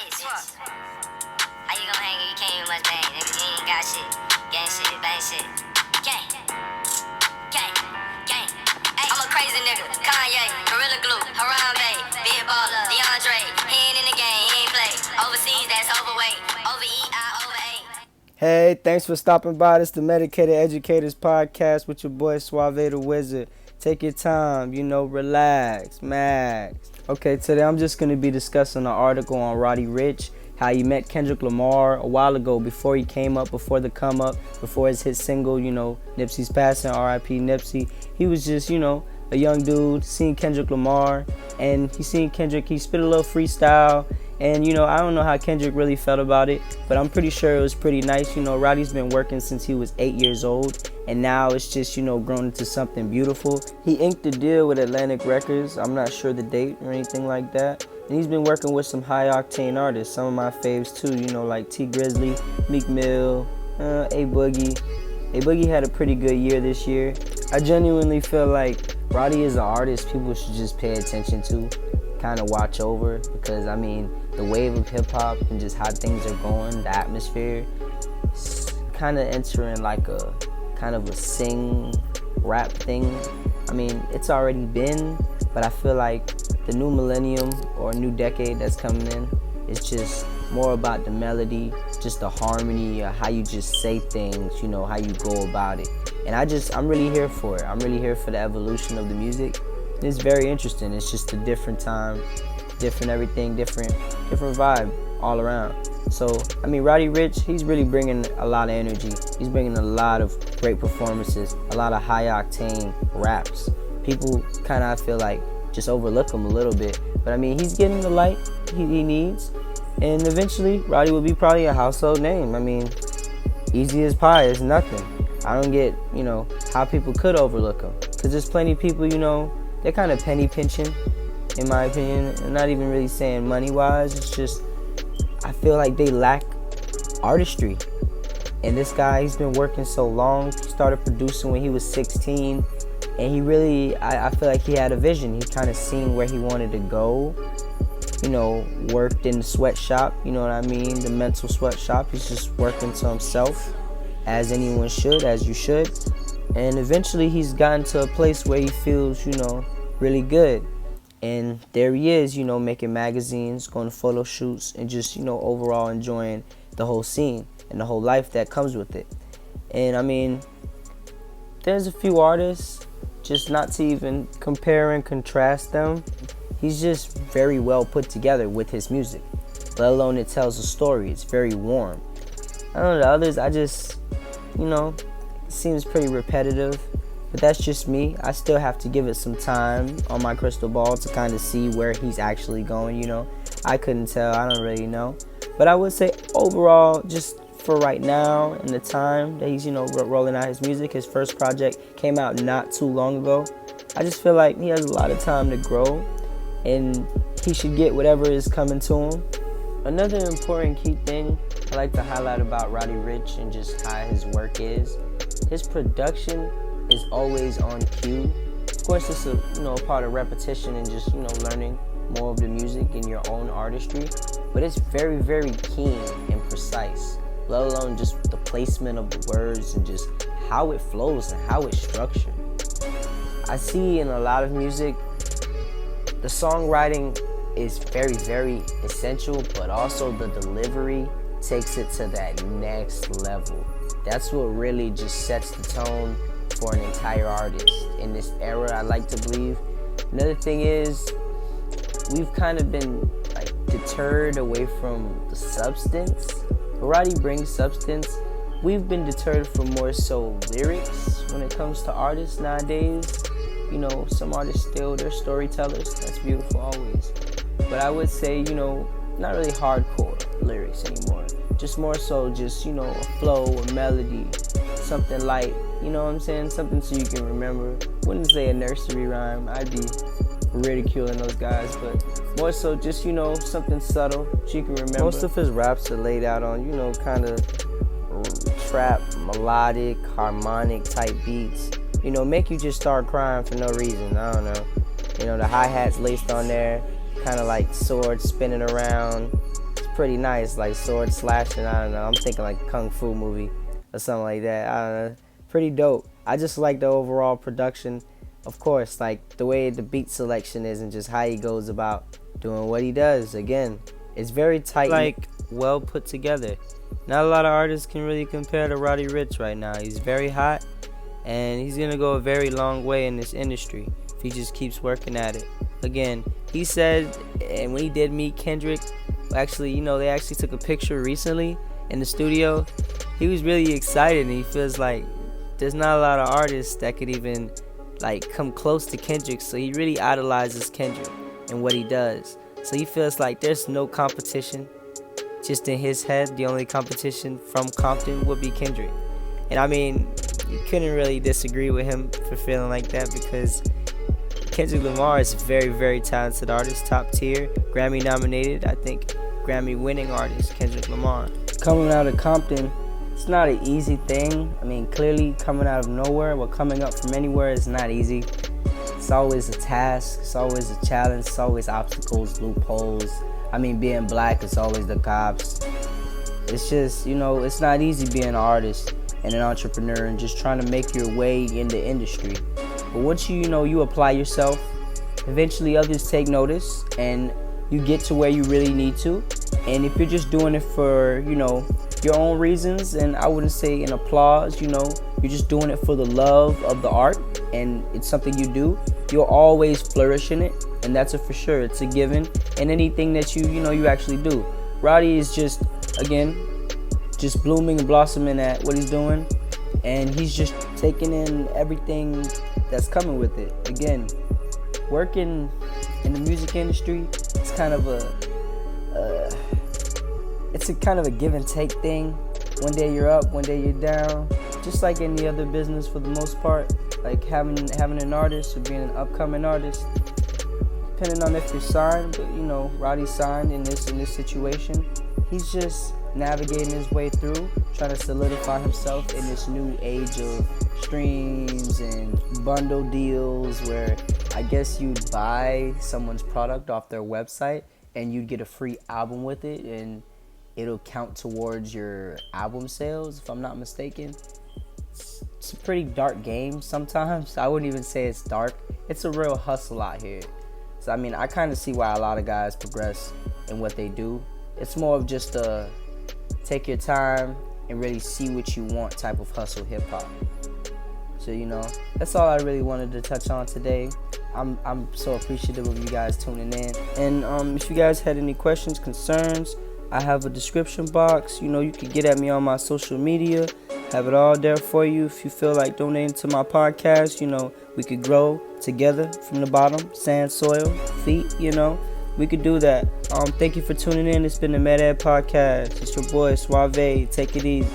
bitches. How you gon' hang if you can't even much bang? Nigga, you ain't got shit. Gang shit, bang shit. Gang. Gang. Gang. Ay, I'm a crazy nigga. Kanye, Gorilla Glue, Harambe, Big Baller, DeAndre. He ain't in the game, he ain't play. Overseas, that's overweight. Overeat, I overate. Hey, thanks for stopping by. This is the Medicated Educators Podcast with your boy Suave the Wizard. Take your time, relax, max. Okay, today I'm just going to be discussing an article on Roddyrich, how he met Kendrick Lamar a while ago before he came up, before the come up, before his hit single, Nipsey's passing, R.I.P. Nipsey. He was just, a young dude, seen Kendrick Lamar, and he seen Kendrick, he spit a little freestyle, and, I don't know how Kendrick really felt about it, but I'm pretty sure it was pretty nice. Roddy's been working since he was 8 years old, and now it's just, grown into something beautiful. He inked a deal with Atlantic Records. I'm not sure the date or anything like that. And he's been working with some high-octane artists, some of my faves too, like T Grizzly, Meek Mill, A Boogie. A Boogie had a pretty good year this year. I genuinely feel like Roddy is an artist people should just pay attention to, kind of watch over, because the wave of hip-hop and just how things are going, the atmosphere, is kind of entering like a kind of a sing rap thing. It's already been, but I feel like the new millennium or new decade that's coming in is just more about the melody, just the harmony, how you just say things, how you go about it. And I'm really here for it. I'm really here for the evolution of the music. It's very interesting. It's just a different time, different everything, different vibe all around. So, Roddyrich, he's really bringing a lot of energy. He's bringing a lot of great performances, a lot of high-octane raps. People kind of, I feel like, just overlook him a little bit. But, he's getting the light he needs. And eventually, Roddy will be probably a household name. Easy as pie is nothing. I don't get, how people could overlook him. Because there's plenty of people, they're kind of penny pinching, in my opinion. I'm not even really saying money-wise. It's just, I feel like they lack artistry. And this guy, he's been working so long. He started producing when he was 16. And he really, I feel like he had a vision. He kind of seen where he wanted to go. Worked in the sweatshop, the mental sweatshop. He's just working to himself, as anyone should, as you should. And eventually he's gotten to a place where he feels, really good. And there he is, making magazines, going to photo shoots, and just, overall enjoying the whole scene and the whole life that comes with it. And there's a few artists, just not to even compare and contrast them. He's just very well put together with his music, let alone it tells a story. It's very warm. I don't know, the others, I just, it seems pretty repetitive, but that's just me. I still have to give it some time on my crystal ball to kind of see where he's actually going, I couldn't tell, I don't really know. But I would say overall, just for right now and the time that he's, rolling out his music, his first project came out not too long ago. I just feel like he has a lot of time to grow, and he should get whatever is coming to him. Another important key thing I like to highlight about Roddyrich and just how his work is, his production is always on cue. Of course, it's a part of repetition and just learning more of the music and your own artistry, but it's very, very keen and precise, let alone just the placement of the words and just how it flows and how it's structured. I see in a lot of music, the songwriting is very, very essential, but also the delivery takes it to that next level. That's what really just sets the tone for an entire artist in this era, I like to believe. Another thing is, we've kind of been deterred away from the substance. Roddy brings substance. We've been deterred from more so lyrics when it comes to artists nowadays. Some artists still, they're storytellers. That's beautiful always. But I would say, not really hardcore lyrics anymore. Just more so just, a flow, a melody, something light. You know what I'm saying? Something so you can remember. Wouldn't say a nursery rhyme. I'd be ridiculing those guys. But more so just, something subtle so you can remember. Most of his raps are laid out on, kind of trap, melodic, harmonic type beats. Make you just start crying for no reason. I don't know. The hi-hats laced on there, kind of like swords spinning around. It's pretty nice, like sword slashing. I don't know. I'm thinking like a kung fu movie or something like that. I don't know. Pretty dope. I just like the overall production. Of course, like the way the beat selection is and just how he goes about doing what he does. Again, it's very tight, like well put together. Not a lot of artists can really compare to Roddy Ricch right now. He's very hot, and he's gonna go a very long way in this industry if he just keeps working at it. Again, he said, and when he did meet Kendrick, actually, you know, they actually took a picture recently in the studio. He was really excited, and he feels like there's not a lot of artists that could even like come close to Kendrick. So he really idolizes Kendrick and what he does. So he feels like there's no competition. Just in his head, the only competition from Compton would be Kendrick. And I mean, you couldn't really disagree with him for feeling like that, because Kendrick Lamar is a very, very talented artist, top tier, Grammy nominated, I think Grammy winning artist, Kendrick Lamar. Coming out of Compton, it's not an easy thing. I mean, clearly coming out of nowhere, but coming up from anywhere is not easy. It's always a task, it's always a challenge, it's always obstacles, loopholes. I mean, being black, it's always the cops. It's just, you know, it's not easy being an artist and an entrepreneur and just trying to make your way in the industry. But once you apply yourself, eventually others take notice and you get to where you really need to. And if you're just doing it for, your own reasons, and I wouldn't say an applause, you're just doing it for the love of the art and it's something you do, you'll always flourish in it. And that's a for sure. It's a given in anything that you actually do. Roddy is just blooming and blossoming at what he's doing, and he's just taking in everything that's coming with it. Again, working in the music industry, it's kind of a give and take thing. One day you're up, one day you're down. Just like any other business for the most part, like having an artist or being an upcoming artist. Depending on if you're signed, but Roddy's signed in this situation. He's just navigating his way through, trying to solidify himself in this new age of streams and bundle deals, where I guess you'd buy someone's product off their website and you'd get a free album with it, and it'll count towards your album sales, if I'm not mistaken. It's a pretty dark game sometimes. I wouldn't even say it's dark. It's a real hustle out here. So, I mean, I kind of see why a lot of guys progress in what they do. It's more of just a take your time and really see what you want type of hustle hip-hop. So, that's all I really wanted to touch on today. I'm so appreciative of you guys tuning in. And if you guys had any questions, concerns, I have a description box. You can get at me on my social media. Have it all there for you. If you feel like donating to my podcast, we could grow together from the bottom, sand, soil, feet, we could do that. Thank you for tuning in. It's been the Medicated podcast. It's your boy Suave. Take it easy.